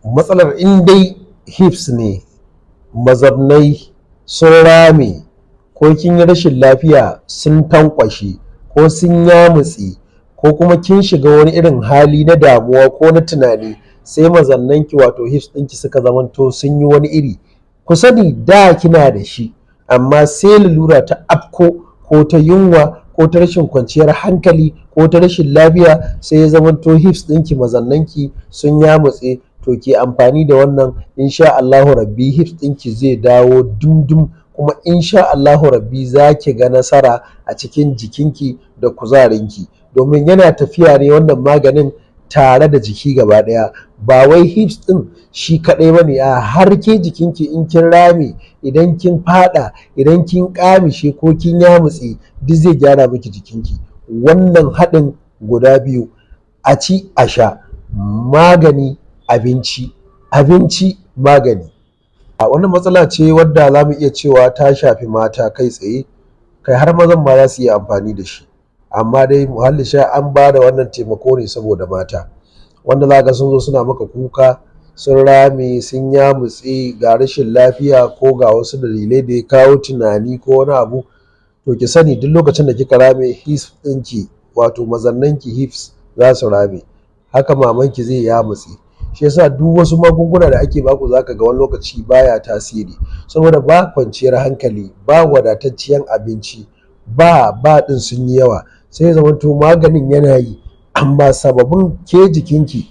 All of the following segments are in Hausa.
matsalar in dai hips ne, mazabnai sun rame, ko kin yi rashin lafiya sun tankwashe ko sun yamutse, ko kuma kin shiga wani irin hali na damuwa ko na tunani sai mazannanki wato hips ɗinki suka zamanto sun yi wani iri, ku sani da kina da shi amma sai lalura ta afko ko ta yunwa ko ta rashin kwanciyar hankali ko ta rashin lafiya sai ya zamanto hips ɗinki mazannanki sun yamutse, to ke amfani da wannan insha Allahu rabbi hips ɗinki zai dawo dumdum, kuma insha Allahu rabbi za ki ga nasara a cikin jikinki da kuzarinki, domin yana tafiya ne wannan maganin tare da jiki gaba ɗaya, ba wai hips ɗin shi kaɗai ba ne, a har ke jikinki in kin rame, idan kin faɗa, idan kin ƙamishe ko kin yamutse duk zai gyara miki jikinki. Wannan haɗin guda biyu, a ci a sha, magani abinci, abinci magani. A wannan matsala ce wadda za mu iya cewa ta shafi mata kai tsaye, kai har mazan ma za su iya amfani da shi, amma dai muhalli sha an ba da wannan taimako ne saboda mata, wanda za ga sun zo suna maka kuka sun rame sun yamutse ga rashin lafiya ko ga wasu dalilai da ya kawo tunani ko wani abu, to ki sani duk lokacin da kika rame hips ɗinki wato mazannanki hips za su rame, haka mamanki zai yamutse. Shi yasa duk wasu magunguna da ake baku zaka ga wani lokaci baya tasiri saboda ba kwanciyar hankali, ba wadatacciyar abinci, ba ɗin sun yi yawa, sai zamanto maganin yana yi amma sababin ke jikinki,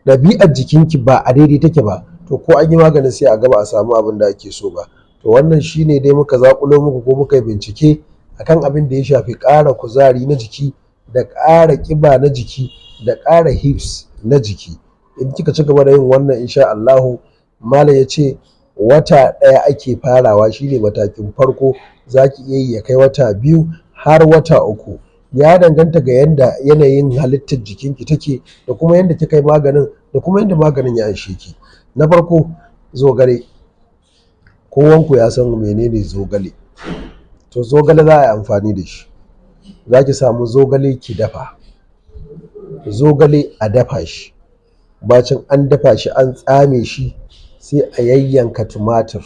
ɗabi'ar jikinki ba a daidai take ba, to ko an yi maganin sai a gaba a samu abin da ake so ba. To wannan shine dai muka zaƙulo muku ko muka yi bincike akan abin da ya shafi ƙara kuzari na jiki da ƙara ƙiba na jiki da ƙara hips na jiki. In kika ci gaba da yin wannan insha Allahu, malam ya ce wata ɗaya ake farawa shine matakin farko, za ki iya yi ya kai wata 2 har wata 3, ya danganta ga yanda yanayin halittar jikinki take da kuma yanda kika yi maganin da kuma yanda maganin ya anshe ki. Na farko zogale, kowanku ya san menene zogale, to zogale za a yi amfani da shi, za ki samu zogale ki dafa, zogale a dafa shi, bacin an dafa shi an tsame shi sai a yayyanka tumatir,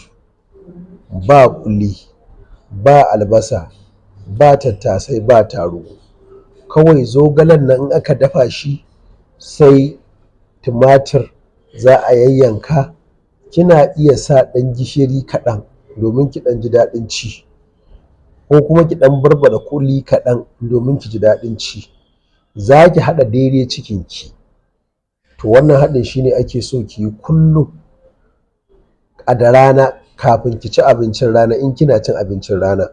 ba ƙuli, ba albasa, ba tattasai, ba tarugu, kawai zogalen nan in aka dafa shi sai tumatir za a yayyanka, kina iya sa ɗan gishiri kaɗan domin ki ɗan ji daɗin ci, ko kuma ki ɗan barbaɗa ƙuli kaɗan domin ki ji daɗin ci, za ki haɗa daidai cikinki. To wannan haɗin shine ake so ki yi kullum a da rana kafin ki ci abincin rana in kina cin abincin rana,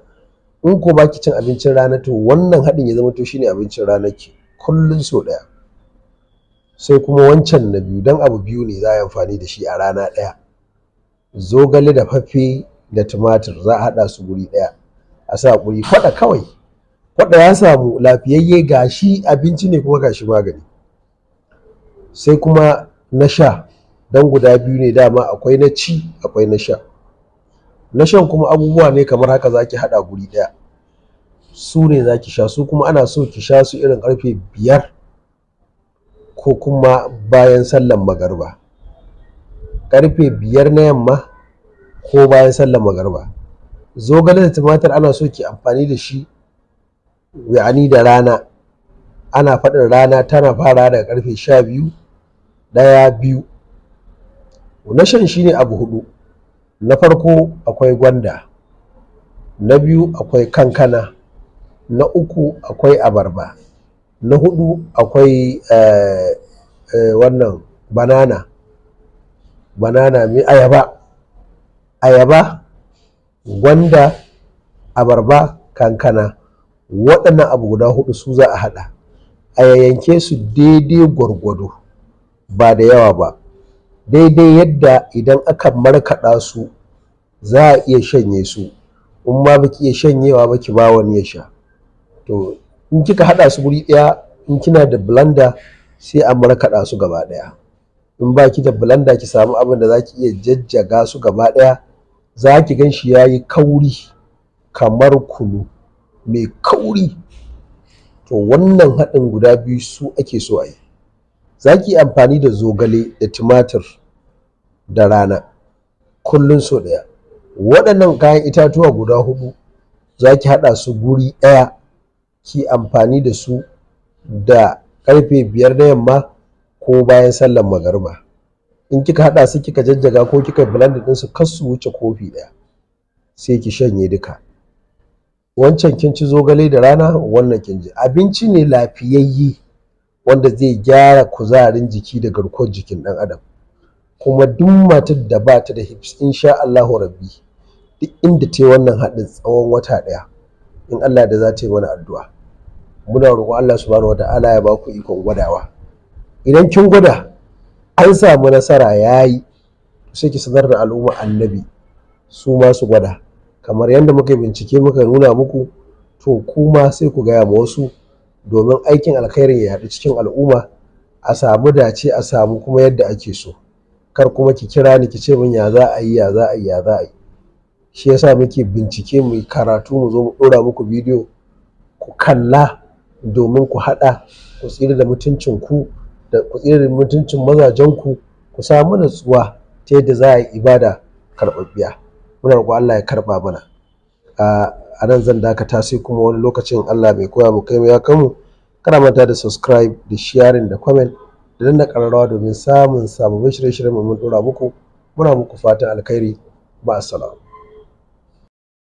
in ko ba ki cin abincin rana to wannan haɗin ya zama to shine abincin ranarki kullum sau ɗaya. Sai kuma wancan na biyu, don abu biyu ne za a yi amfani da shi a rana ɗaya, zogale dafaffe da tumatir za a haɗa su guri ɗaya, a sa ƙuli, kwaɗa kawai, kwaɗa ya samu lafiyayye, gashi abinci ne kuma gashi magani. Sai kuma na sha, don guda biyu ne dama, akwai na ci akwai na sha. Na shan kuma abubuwa ne kamar haka za ki haɗa guri ɗaya, su ne za ki sha, su kuma ana so ki sha su irin ƙarfe 5 ko kuma bayan sallan magariba, ƙarfe 5 na yamma ko bayan sallan magariba. Zogale da tumatir ana so ki amfani da shi ya'ani da rana, ana faɗin rana tana fara daga ƙarfe 12, 1, 2. Na shan shi ne abu 4, na farko akwai gwanda, na biyu akwai kankana, na uku akwai abarba, na 4 akwai wannan banana mai ayaba, gwanda, abarba, kankana. Waɗannan abu guda 4 su za a haɗa, a yayyanke su daidai gwargwado, ba da yawa ba, daidai yadda idan aka markaɗa su za a iya shanye su, in ma baki iya shanyewa ba ki ba wani ya sha. To in kika haɗa su guri ɗaya, in kina da blender sai a markaɗa su gaba ɗaya, in ba ki da blender ki samu abin da za ki iya jajjaga su gaba ɗaya, za ki gan shi ya yi kauri kamar kunu mai kauri. To wannan haɗin guda biyu su ake so a yi. Za ki yi amfani da zogale da tumatir da rana kullum so ɗaya. Waɗannan kayan itatuwa guda 4 za ki haɗa su guri ɗaya ki amfani da su da ƙarfe 5 na yamma ko bayan sallar magariba. In kika haɗa su kika jajjaga ko kika blending ɗinsu kar su wuce kofi ɗaya, sai ki shanye duka. Wancan kin ci zogale da rana, wannan kin ji. Abinci ne lafiyayye wanda zai gyara kuzarin jiki da garkuwar jikin ɗan adam. Kuma duk matar da ba ta da hips insha Allahu rabbi duk inda ta yi wannan haɗin tsawon wata ɗaya in Allah da za ta yi mana addu'a. Muna roƙon Allah subhanahu wa ta'ala ya ba ku ikon gwadawa. Idan kin gwada an samu nasara yayi, sai ki sanar da al'umma annabi su ma su gwada. Kamar yadda muka bincike muka nuna muku, to kuma sai ku gaya ma wasu domin aikin alkhairin ya yaɗu cikin al'umma, a samu dace, a samu kuma yadda ake so. Kar kuma ki kira ni ki ce min ya za a yi, ya za a yi, ya za a yi. Shi yasa muke bincike, mu yi karatu, mu zo mu ɗora muku bidiyo ku kalla domin ku haɗa, ku tsira da mutuncin ku, da ku tsira da mutuncin mazajenku, ku samu natsuwa ta yadda za a yi ibada karɓaɓɓiya. Muna roƙon Allah ya karɓa mana. A nan zan dakata, sai kuma wani lokacin Allah bai koya mu kai mu ya kanmu. Kana manta da subscribe da sharing da comment da danna ƙararrawa domin samun sababbin shirye-shiryen mu mun ɗora muku. Muna muku fatan alkhairi. Ma'assalam.